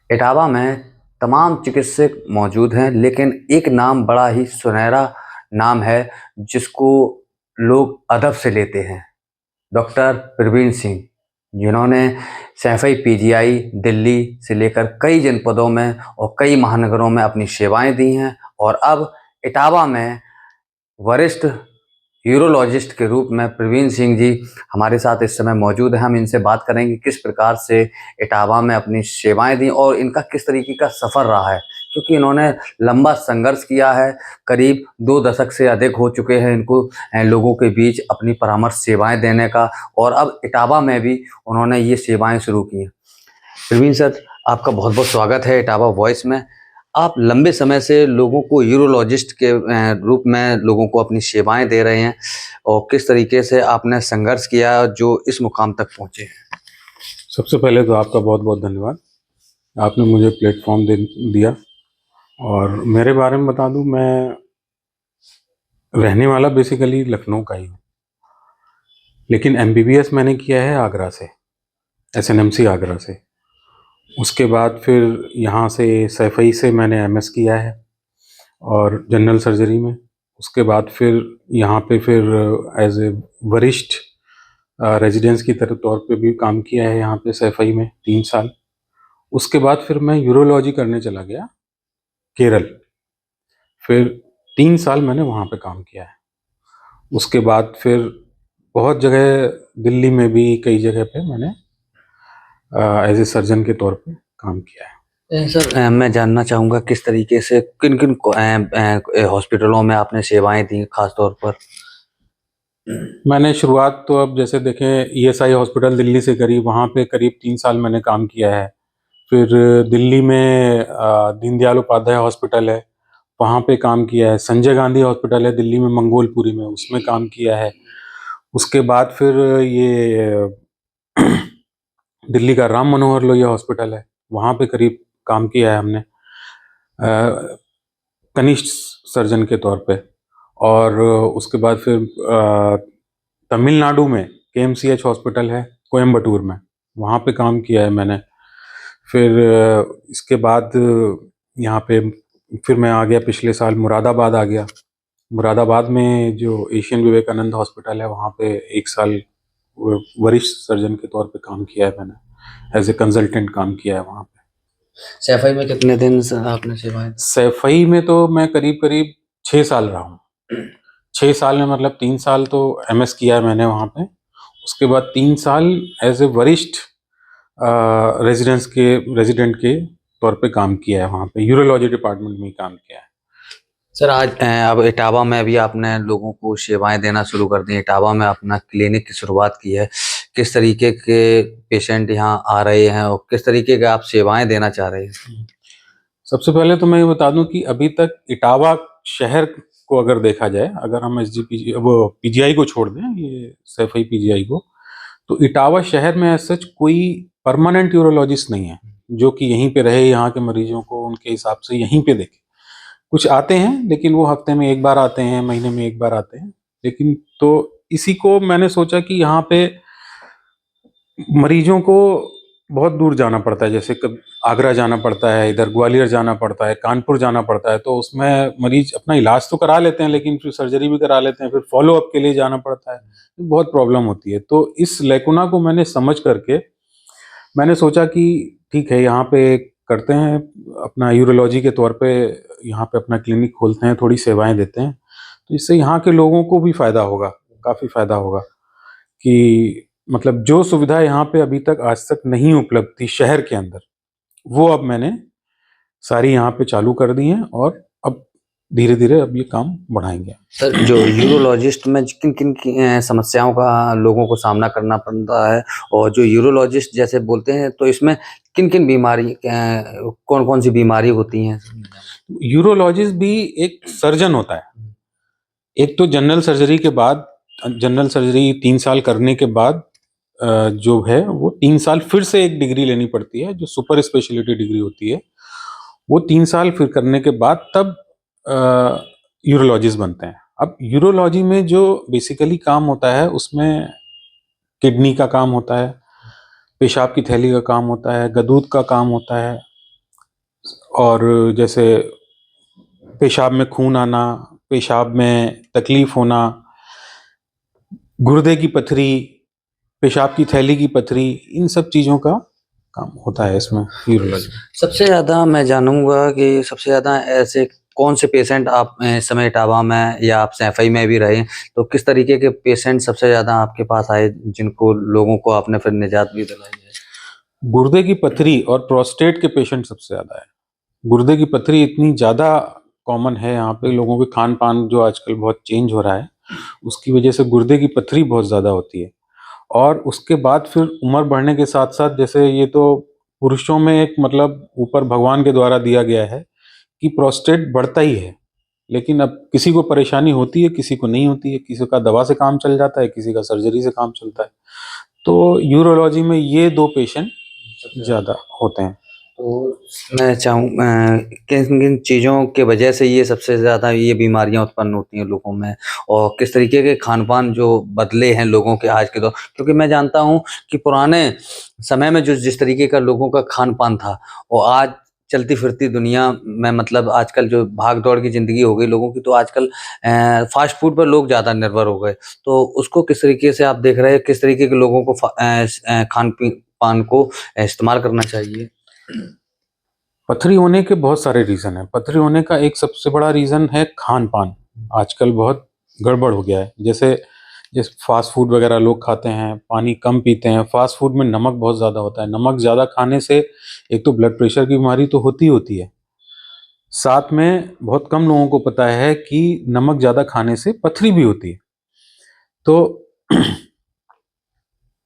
इटावा में तमाम चिकित्सक मौजूद हैं, लेकिन एक नाम बड़ा ही सुनहरा नाम है, जिसको लोग अदब से लेते हैं। डॉक्टर प्रवीण सिंह, जिन्होंने सैफई पीजीआई दिल्ली से लेकर कई जनपदों में और कई महानगरों में अपनी सेवाएं दी हैं और अब इटावा में वरिष्ठ यूरोलॉजिस्ट के रूप में प्रवीण सिंह जी हमारे साथ इस समय मौजूद हैं। हम इनसे बात करेंगे किस प्रकार से इटावा में अपनी सेवाएं दी और इनका किस तरीके का सफ़र रहा है, क्योंकि इन्होंने लंबा संघर्ष किया है। करीब 2 दशक से अधिक हो चुके हैं इनको लोगों के बीच अपनी परामर्श सेवाएं देने का, और अब इटावा में भी उन्होंने ये सेवाएं शुरू की हैं। प्रवीण सर, आपका बहुत बहुत स्वागत है इटावा वॉइस में। आप लंबे समय से लोगों को यूरोलॉजिस्ट के रूप में लोगों को अपनी सेवाएं दे रहे हैं, और किस तरीके से आपने संघर्ष किया जो इस मुकाम तक पहुंचे हैं। सबसे पहले तो आपका बहुत बहुत धन्यवाद, आपने मुझे प्लेटफॉर्म दिया। और मेरे बारे में बता दूं, मैं रहने वाला बेसिकली लखनऊ का ही हूँ, लेकिन एमबीबीएस मैंने किया है आगरा से, एसएनएमसी आगरा से। उसके बाद फिर यहाँ से सैफई से मैंने एमएस किया है और जनरल सर्जरी में। उसके बाद फिर यहाँ पे फिर एज ए वरिष्ठ रेजिडेंस की तौर पे भी काम किया है यहाँ पे सैफई में 3 साल। उसके बाद फिर मैं यूरोलॉजी करने चला गया केरल, फिर 3 साल मैंने वहाँ पे काम किया है। उसके बाद फिर बहुत जगह दिल्ली में भी कई जगह पे मैंने एज ए सर्जन के तौर पे काम किया है। सर, मैं जानना चाहूँगा किस तरीके से किन किन हॉस्पिटलों में आपने सेवाएं दी, खास तौर पर। मैंने शुरुआत तो अब जैसे देखें ईएसआई हॉस्पिटल दिल्ली से करी, वहाँ पे करीब 3 साल मैंने काम किया है। फिर दिल्ली में दीनदयाल उपाध्याय हॉस्पिटल है, वहाँ पे काम किया है। संजय गांधी हॉस्पिटल है दिल्ली में मंगोलपुरी में, उसमें काम किया है। उसके बाद फिर ये दिल्ली का राम मनोहर लोहिया हॉस्पिटल है, वहाँ पे करीब काम किया है हमने कनिष्ठ सर्जन के तौर पे। और उसके बाद फिर तमिलनाडु में केएमसीएच हॉस्पिटल है कोयम्बटूर में, वहाँ पे काम किया है मैंने। फिर इसके बाद यहाँ पे फिर मैं आ गया, पिछले साल मुरादाबाद आ गया। मुरादाबाद में जो एशियन विवेकानंद हॉस्पिटल है, वहाँ पे 1 साल वरिष्ठ सर्जन के तौर पे काम किया है मैंने, एज ए कंसल्टेंट काम किया है वहाँ पे। सैफई में कितने दिन से आपने सेवाएं? सैफई में तो मैं करीब करीब 6 साल रहा हूँ। 6 साल में मतलब 3 साल तो एमएस किया है मैंने वहाँ पे। उसके बाद 3 साल एज ए वरिष्ठ रेजिडेंट के तौर पे काम किया है वहाँ पे, यूरोलॉजी डिपार्टमेंट में ही काम किया है। सर, आज अब इटावा में भी आपने लोगों को सेवाएं देना शुरू कर दी। इटावा में अपना क्लिनिक की शुरुआत की है। किस तरीके के पेशेंट यहाँ आ रहे हैं और किस तरीके के आप सेवाएं देना चाह रहे हैं? सबसे पहले तो मैं ये बता दूं कि अभी तक इटावा शहर को अगर देखा जाए, अगर हम वो पीजीआई को छोड़ दें, ये सैफई पीजीआई को, तो इटावा शहर में सच कोई परमानेंट यूरोलॉजिस्ट नहीं है जो कि यहीं पे रहे, यहाँ के मरीजों को उनके हिसाब से यहीं पे देखे। कुछ आते हैं, लेकिन वो हफ्ते में 1 बार आते हैं, महीने में 1 बार आते हैं। लेकिन तो इसी को मैंने सोचा कि यहाँ पे मरीजों को बहुत दूर जाना पड़ता है, जैसे आगरा जाना पड़ता है, इधर ग्वालियर जाना पड़ता है, कानपुर जाना पड़ता है, तो उसमें मरीज अपना इलाज तो करा लेते हैं, लेकिन फिर सर्जरी भी करा लेते हैं, फिर फॉलो अप के लिए जाना पड़ता है, बहुत प्रॉब्लम होती है। तो इस लैकुना को मैंने समझ करके मैंने सोचा कि ठीक है, यहाँ पे करते हैं अपना यूरोलॉजी के तौर पे, यहाँ पे अपना क्लिनिक खोलते हैं, थोड़ी सेवाएं देते हैं, तो इससे यहाँ के लोगों को भी फायदा होगा, काफ़ी फायदा होगा। कि मतलब जो सुविधा यहाँ पे अभी तक आज तक नहीं उपलब्ध थी शहर के अंदर, वो अब मैंने सारी यहाँ पे चालू कर दी हैं, और अब धीरे धीरे अब ये काम बढ़ाएंगे। सर, जो यूरोलॉजिस्ट में किन किन समस्याओं का लोगों को सामना करना पड़ता है, और जो यूरोलॉजिस्ट जैसे बोलते हैं, तो इसमें किन किन बीमारी कौन कौन सी बीमारी होती हैं? यूरोलॉजिस्ट भी एक सर्जन होता है। एक तो जनरल सर्जरी के बाद, जनरल सर्जरी 3 साल करने के बाद जो है वो 3 साल फिर से एक डिग्री लेनी पड़ती है, जो सुपर स्पेशलिटी डिग्री होती है। वो 3 साल फिर करने के बाद तब यूरोलॉजिस्ट बनते हैं। अब यूरोलॉजी में जो बेसिकली काम होता है, उसमें किडनी का काम होता है, पेशाब की थैली का काम होता है, गदूद का काम होता है, और जैसे पेशाब में खून आना, पेशाब में तकलीफ होना, गुर्दे की पथरी, पेशाब की थैली की पथरी, इन सब चीज़ों का काम होता है इसमें यूरोलॉजी। सबसे ज़्यादा मैं जानूंगा कि सबसे ज़्यादा ऐसे कौन से पेशेंट आप इस समय इटावा में या आप सैफई में भी रहे, तो किस तरीके के पेशेंट सबसे ज़्यादा आपके पास आए जिनको लोगों को आपने फिर निजात भी दिलाई है? गुर्दे की पथरी और प्रोस्टेट के पेशेंट सबसे ज़्यादा है। गुर्दे की पथरी इतनी ज़्यादा कॉमन है यहाँ पे, लोगों के खान पान जो आजकल बहुत चेंज हो रहा है, उसकी वजह से गुर्दे की पथरी बहुत ज़्यादा होती है। और उसके बाद फिर उम्र बढ़ने के साथ साथ, जैसे ये तो पुरुषों में एक मतलब ऊपर भगवान के द्वारा दिया गया है कि प्रोस्टेट बढ़ता ही है, लेकिन अब किसी को परेशानी होती है, किसी को नहीं होती है, किसी का दवा से काम चल जाता है, किसी का सर्जरी से काम चलता है। तो यूरोलॉजी में ये 2 पेशेंट ज़्यादा होते हैं। तो मैं चाहूँ किन-किन चीज़ों के वजह से ये सबसे ज़्यादा ये बीमारियाँ उत्पन्न होती हैं लोगों में, और किस तरीके के खान-पान जो बदले हैं लोगों के आज के दौर, क्योंकि मैं जानता हूँ कि पुराने समय में जो जिस तरीके का लोगों का खान-पान था, और आज चलती-फिरती दुनिया में मतलब आजकल जो भाग-दौड़ की ज़िंदगी हो गई लोगों की, तो आजकल फ़ास्ट फूड पर लोग ज़्यादा निर्भर हो गए। तो उसको किस तरीके से आप देख रहे हैं, किस तरीके के लोगों को खान-पी पान को इस्तेमाल करना चाहिए? पथरी होने के बहुत सारे रीज़न हैं। पथरी होने का एक सबसे बड़ा रीज़न है खान-पान। आजकल बहुत गड़बड़ हो गया है। जैसे फ़ास्ट फूड वग़ैरह लोग खाते हैं, पानी कम पीते हैं, फ़ास्ट फूड में नमक बहुत ज़्यादा होता है। नमक ज़्यादा खाने से एक तो ब्लड प्रेशर की बीमारी तो होती ही होती है। साथ में बहुत कम लोगों को पता है कि नमक ज़्यादा खाने से पथरी भी होती है। तो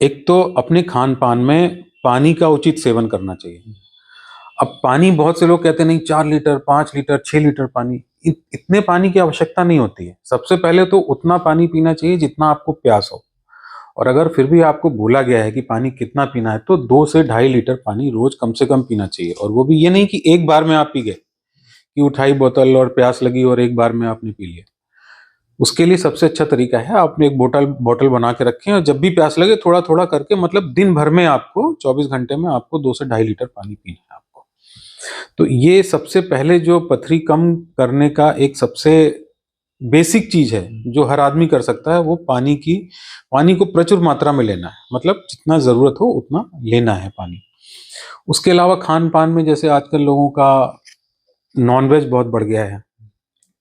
एक तो अपने खान-पान में पानी का उचित सेवन करना चाहिए। अब पानी, बहुत से लोग कहते हैं नहीं 4 लीटर, 5 लीटर, 6 लीटर पानी, इतने पानी की आवश्यकता नहीं होती है। सबसे पहले तो उतना पानी पीना चाहिए जितना आपको प्यास हो। और अगर फिर भी आपको बोला गया है कि पानी कितना पीना है, तो 2 से ढाई लीटर पानी रोज कम से कम पीना चाहिए। और वो भी ये नहीं कि एक बार में आप पी गए, कि उठाई बोतल और प्यास लगी और एक बार में आपने पी लिया। उसके लिए सबसे अच्छा तरीका है, आपने एक बोतल बॉटल बना के रखें और जब भी प्यास लगे थोड़ा थोड़ा करके, मतलब दिन भर में आपको 24 घंटे में आपको 2 से ढाई लीटर पानी पीना है आपको। तो ये सबसे पहले जो पथरी कम करने का एक सबसे बेसिक चीज है जो हर आदमी कर सकता है, वो पानी को प्रचुर मात्रा में लेना है। मतलब जितना जरूरत हो उतना लेना है पानी। उसके अलावा खान पान में, जैसे आजकल लोगों का नॉनवेज बहुत बढ़ गया है,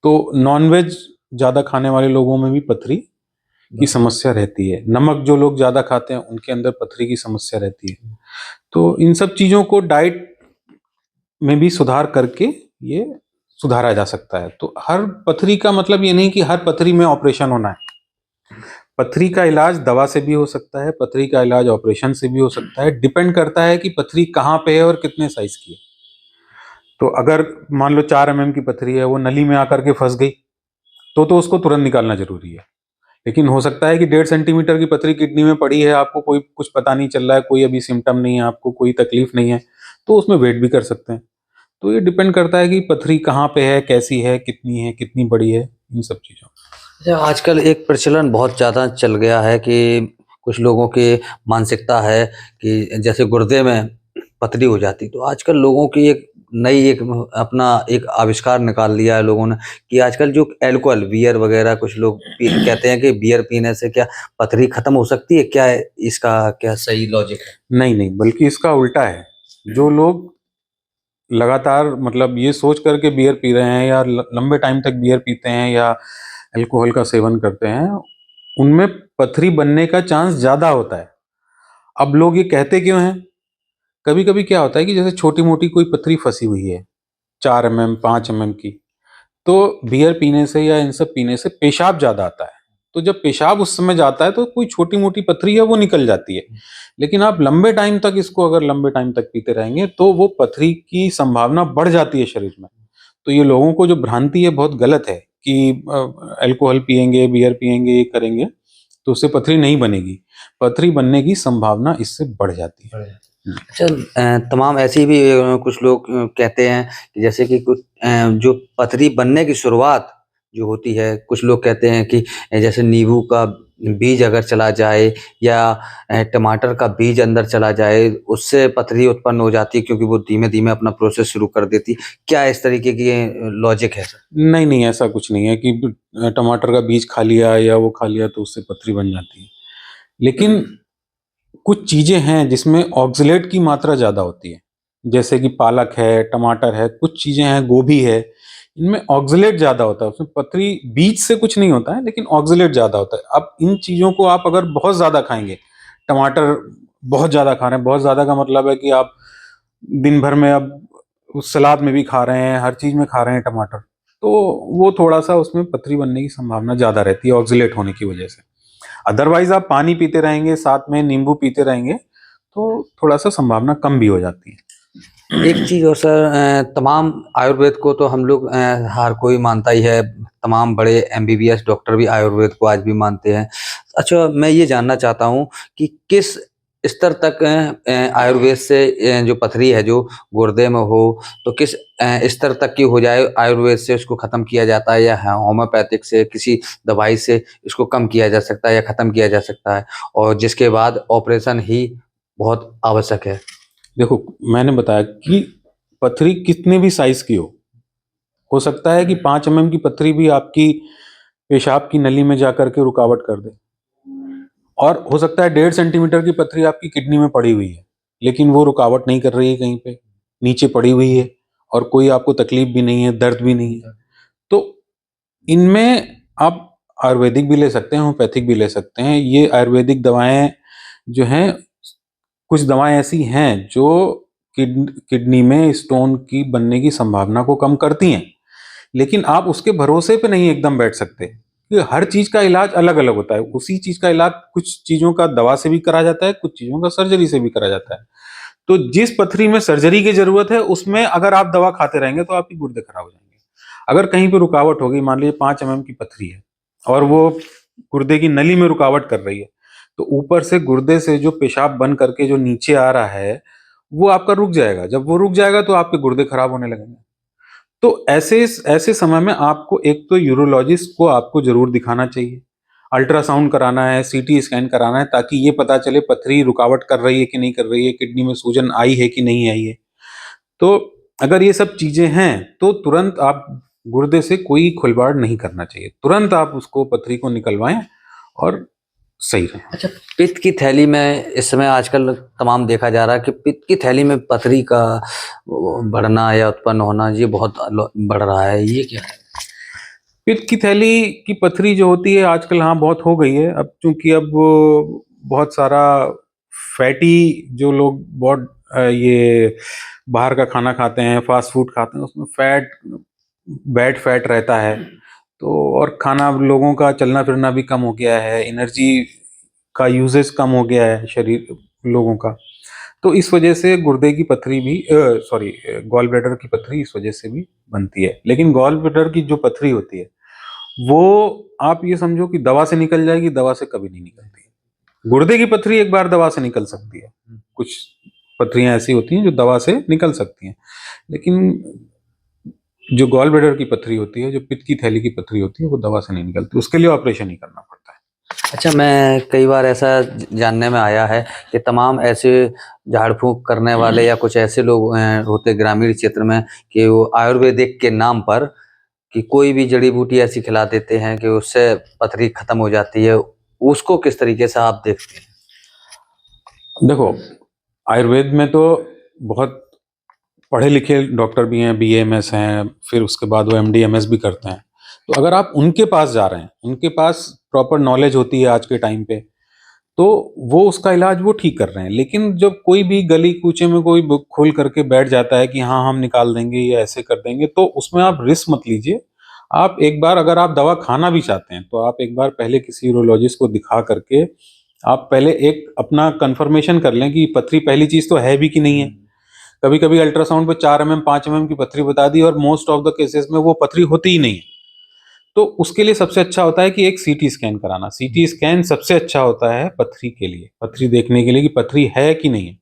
तो नॉनवेज ज्यादा खाने वाले लोगों में भी पथरी की समस्या रहती है। नमक जो लोग ज्यादा खाते हैं उनके अंदर पथरी की समस्या रहती है। तो इन सब चीजों को डाइट में भी सुधार करके ये सुधारा जा सकता है। तो हर पथरी का मतलब ये नहीं कि हर पथरी में ऑपरेशन होना है। पथरी का इलाज दवा से भी हो सकता है, पथरी का इलाज ऑपरेशन से भी हो सकता है। डिपेंड करता है कि पथरी कहाँ पे है और कितने साइज की है। तो अगर मान लो 4 mm की पथरी है, वो नली में आकर के फंस गई, तो उसको तुरंत निकालना जरूरी है। लेकिन हो सकता है कि 1.5 सेंटीमीटर की पथरी किडनी में पड़ी है, आपको कोई कुछ पता नहीं चल रहा है, कोई अभी सिम्टम नहीं है, आपको कोई तकलीफ नहीं है, तो उसमें वेट भी कर सकते हैं। तो ये डिपेंड करता है कि पथरी कहाँ पे है, कैसी है, कितनी बड़ी है, इन सब चीज़ों। अच्छा, आजकल एक प्रचलन बहुत ज़्यादा चल गया है कि कुछ लोगों की मानसिकता है कि जैसे गुर्दे में पथरी हो जाती, तो आजकल लोगों की एक नई एक अपना एक आविष्कार निकाल लिया है लोगों ने कि आजकल जो अल्कोहल बियर वगैरह कुछ लोग कहते हैं कि बियर पीने से क्या पथरी खत्म हो सकती है? क्या इसका क्या सही लॉजिक है? नहीं नहीं, बल्कि इसका उल्टा है। जो लोग लगातार मतलब ये सोच करके बियर पी रहे हैं, या लंबे टाइम तक बियर पीते हैं, या अल्कोहल का सेवन करते हैं, उनमें पथरी बनने का चांस ज्यादा होता है। अब लोग ये कहते क्यों हैं? कभी कभी क्या होता है कि जैसे छोटी मोटी कोई पथरी फंसी हुई है, 4 mm 5 mm की, तो बियर पीने से या इन सब पीने से पेशाब ज्यादा आता है। तो जब पेशाब उस समय जाता है तो कोई छोटी मोटी पथरी है वो निकल जाती है। लेकिन आप लंबे टाइम तक इसको अगर लंबे टाइम तक पीते रहेंगे तो वो पथरी की संभावना बढ़ जाती है शरीर में। तो ये लोगों को जो भ्रांति है बहुत गलत है कि अल्कोहल पिएंगे, बियर पिएंगे, ये करेंगे तो उससे पथरी नहीं बनेगी। पथरी बनने की संभावना इससे बढ़ जाती है। अच्छा, तमाम ऐसी भी कुछ लोग कहते हैं कि जैसे कि कुछ जो पथरी बनने की शुरुआत जो होती है, कुछ लोग कहते हैं कि जैसे नींबू का बीज अगर चला जाए या टमाटर का बीज अंदर चला जाए, उससे पथरी उत्पन्न हो जाती है क्योंकि वो धीमे-धीमे अपना प्रोसेस शुरू कर देती है। क्या इस तरीके की लॉजिक है सर? नहीं, नहीं, ऐसा कुछ नहीं है कि टमाटर का बीज खा लिया या वो खा लिया तो उससे पथरी बन जाती है। लेकिन कुछ चीज़ें हैं जिसमें ऑक्ज़लेट की मात्रा ज़्यादा होती है। जैसे कि पालक है, टमाटर है, कुछ चीज़ें हैं, गोभी है, इनमें ऑक्ज़लेट ज़्यादा होता है। उसमें पथरी बीज से कुछ नहीं होता है, लेकिन ऑक्ज़लेट ज़्यादा होता है। अब इन चीज़ों को आप अगर बहुत ज़्यादा खाएँगे, टमाटर बहुत ज़्यादा खा रहे हैं, बहुत ज़्यादा का मतलब है कि आप दिन भर में अब उस सलाद में भी खा रहे हैं, हर चीज़ में खा रहे हैं टमाटर, तो वो थोड़ा-सा उसमें पथरी बनने की संभावना ज़्यादा रहती है ऑक्ज़लेट होने की वजह से। अदरवाइज़ आप पानी पीते रहेंगे, साथ में नींबू पीते रहेंगे, तो थोड़ा-सा संभावना कम भी हो जाती है। एक चीज़ और सर, तमाम आयुर्वेद को तो हम लोग हर कोई मानता ही है, तमाम बड़े एमबीबीएस डॉक्टर भी आयुर्वेद को आज भी मानते हैं। अच्छा, मैं ये जानना चाहता हूँ कि किस स्तर तक आयुर्वेद से जो पथरी है जो गुर्दे में हो, तो किस स्तर तक की हो जाए आयुर्वेद से उसको ख़त्म किया जाता है या होम्योपैथिक से किसी दवाई से इसको कम किया जा सकता है या ख़त्म किया जा सकता है और जिसके बाद ऑपरेशन ही बहुत आवश्यक है? देखो, मैंने बताया कि पथरी कितने भी साइज़ की हो सकता है कि 5 एमएम की पथरी भी आपकी पेशाब की नली में जाकर के रुकावट कर दे और हो सकता है 1.5 सेंटीमीटर की पथरी आपकी किडनी में पड़ी हुई है, लेकिन वो रुकावट नहीं कर रही है कहीं पे, नीचे पड़ी हुई है और कोई आपको तकलीफ भी नहीं है, दर्द भी नहीं है। तो इनमें आप आयुर्वेदिक भी ले सकते हैं, होम्योपैथिक भी ले सकते हैं। ये आयुर्वेदिक दवाएँ जो हैं, कुछ दवाएँ ऐसी हैं जो किडनी में स्टोन की बनने की संभावना को कम करती हैं। लेकिन आप उसके भरोसे पे नहीं एकदम बैठ सकते, क्योंकि हर चीज़ का इलाज अलग-अलग होता है। उसी चीज़ का इलाज कुछ चीज़ों का दवा से भी करा जाता है, कुछ चीज़ों का सर्जरी से भी करा जाता है। तो जिस पथरी में सर्जरी की ज़रूरत है, उसमें अगर आप दवा खाते रहेंगे तो आपके गुर्दे खराब हो जाएँगे। अगर कहीं पे रुकावट हो गई, मान लीजिए 5 एमएम की पथरी है और वो गुर्दे की नली में रुकावट कर रही है, तो ऊपर से गुर्दे से जो पेशाब बन करके जो नीचे आ रहा है, वो आपका रुक जाएगा। जब वो रुक जाएगा तो आपके गुर्दे खराब होने लगेंगे। तो ऐसे ऐसे समय में आपको एक तो यूरोलॉजिस्ट को आपको ज़रूर दिखाना चाहिए। अल्ट्रासाउंड कराना है, सीटी स्कैन कराना है ताकि ये पता चले पथरी रुकावट कर रही है कि नहीं कर रही है, किडनी में सूजन आई है कि नहीं आई है। तो अगर ये सब चीज़ें हैं, तो तुरंत आप गुर्दे से कोई खुलवाड़ नहीं करना चाहिए। तुरंत आप उसको पथरी को निकलवाएँ और सही रहें। अच्छा, पित्त की थैली में इस समय आजकल तमाम देखा जा रहा है कि पित्त की थैली में पथरी का वो बढ़ना या उत्पन्न होना ये बहुत बढ़ रहा है, ये क्या है? पित्त की थैली की पथरी जो होती है आजकल, हाँ, बहुत हो गई है। अब चूँकि अब बहुत सारा फैटी जो लोग बहुत ये बाहर का खाना खाते हैं, फ़ास्ट फूड खाते हैं, उसमें बैड फैट रहता है। तो और खाना अब लोगों का चलना-फिरना भी कम हो गया है, एनर्जी का यूसेज कम हो गया है शरीर लोगों का। तो इस वजह से गुर्दे की पथरी भी गॉल ब्लैडर की पथरी इस वजह से भी बनती है। लेकिन गॉल ब्लैडर की जो पथरी होती है, वो आप ये समझो कि दवा से निकल जाएगी, दवा से कभी नहीं निकलती। गुर्दे की पथरी एक बार दवा से निकल सकती है। कुछ पथरियाँ ऐसी होती हैं जो दवा से निकल सकती हैं। लेकिन जो गॉल ब्लैडर की पथरी होती है, जो पित्त की थैली की पथरी होती है, वो दवा से नहीं निकलती। उसके लिए ऑपरेशन ही करना पड़ता है। अच्छा, मैं कई बार ऐसा जानने में आया है कि तमाम ऐसे झाड़-फूँक करने वाले या कुछ ऐसे लोग होते ग्रामीण क्षेत्र में कि वो आयुर्वेदिक के नाम पर कि कोई भी जड़ी-बूटी ऐसी खिला देते हैं कि उससे पथरी खत्म हो जाती है। उसको किस तरीके से आप देखते हैं? देखो, आयुर्वेद में तो बहुत पढ़े-लिखे डॉक्टर भी हैं, बीएएमएस हैं, फिर उसके बाद वो एमडी-एमएस भी करते हैं। तो अगर आप उनके पास जा रहे हैं, उनके पास प्रॉपर नॉलेज होती है आज के टाइम पे, तो वो उसका इलाज वो ठीक कर रहे हैं। लेकिन जब कोई भी गली-कूचे में कोई ब खोल करके बैठ जाता है कि हाँ, हम निकाल देंगे या ऐसे कर देंगे, तो उसमें आप रिस्क मत लीजिए। आप एक बार अगर आप दवा खाना भी चाहते हैं, तो आप एक बार पहले किसी यूरोलॉजिस्ट को दिखा करके, आप पहले एक अपना कन्फर्मेशन कर लें कि पथरी पहली चीज़ तो है भी कि नहीं है। कभी-कभी अल्ट्रासाउंड पे 4 एमएम, 5 एमएम की पथरी बता दी और मोस्ट ऑफ द केसेज़ में वो पथरी होती ही नहीं है। तो उसके लिए सबसे अच्छा होता है कि एक सीटी स्कैन कराना। सीटी स्कैन सबसे अच्छा होता है पथरी के लिए, पथरी देखने के लिए कि पथरी है कि नहीं है।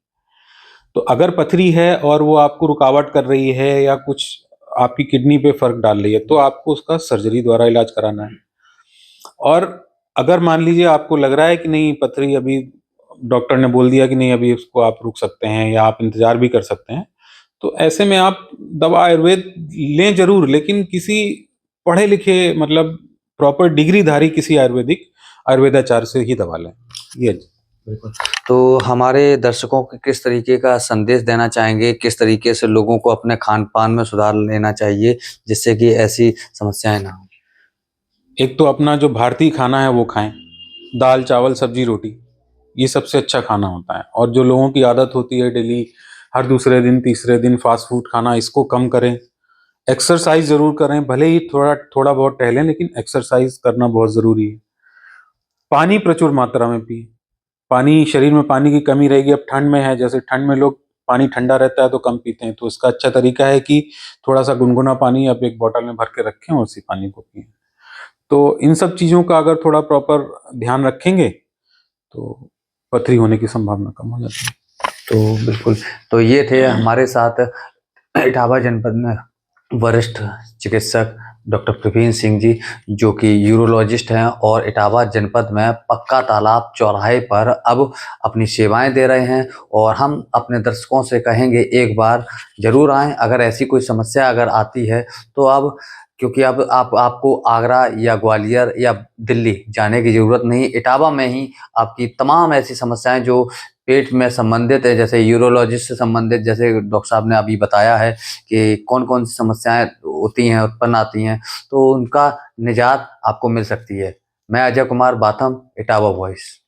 तो अगर पथरी है और वो आपको रुकावट कर रही है या कुछ आपकी किडनी पे फर्क डाल रही है, तो आपको उसका सर्जरी द्वारा इलाज कराना है। और अगर मान लीजिए आपको लग रहा है कि नहीं, पथरी अभी डॉक्टर ने बोल दिया कि नहीं, अभी इसको आप रुक सकते हैं या आप इंतजार भी कर सकते हैं, तो ऐसे में आप दवा आयुर्वेद लें जरूर, लेकिन किसी पढ़े लिखे, मतलब प्रॉपर डिग्रीधारी किसी आयुर्वेदाचार्य से ही दवा लें। ये बिल्कुल। तो हमारे दर्शकों को किस तरीके का संदेश देना चाहेंगे, किस तरीके से लोगों को अपने खान-पान में सुधार लेना चाहिए, जिससे कि ऐसी समस्याएँ ना हों? एक तो अपना जो भारतीय खाना है वो खाएं, दाल चावल सब्जी रोटी, ये सबसे अच्छा खाना होता है। और जो लोगों की आदत होती है डेली हर दूसरे दिन तीसरे दिन फास्ट फूड खाना, इसको कम करें। एक्सरसाइज जरूर करें, भले ही थोड़ा थोड़ा बहुत टहलें, लेकिन एक्सरसाइज करना बहुत जरूरी है। पानी प्रचुर मात्रा में पिए। पानी, शरीर में पानी की कमी रहेगी। अब ठंड में है, जैसे ठंड में लोग पानी ठंडा रहता है तो कम पीते हैं, तो इसका अच्छा तरीका है कि थोड़ा सा गुनगुना पानी आप एक बोतल में भर के रखें और उसी पानी को पिए। तो इन सब चीज़ों का अगर थोड़ा प्रॉपर ध्यान रखेंगे तो पथरी होने की संभावना कम हो जाती है। तो बिल्कुल, तो ये थे हमारे साथ इटावा जनपद में वरिष्ठ चिकित्सक डॉक्टर प्रवीण सिंह जी, जो कि यूरोलॉजिस्ट हैं और इटावा जनपद में पक्का तालाब चौराहे पर अब अपनी सेवाएं दे रहे हैं। और हम अपने दर्शकों से कहेंगे एक बार ज़रूर आएँ, अगर ऐसी कोई समस्या अगर आती है तो अब, क्योंकि अब आपको आगरा या ग्वालियर या दिल्ली जाने की ज़रूरत नहीं, इटावा में ही आपकी तमाम ऐसी समस्याएं जो पेट में संबंधित है, जैसे यूरोलॉजिस्ट से संबंधित, जैसे डॉक्टर साहब ने अभी बताया है कि कौन-कौन सी समस्याएँ होती हैं, उत्पन्न आती हैं, तो उनका निजात आपको मिल सकती है। मैं अजय कुमार बाथम, इटावा वॉइस।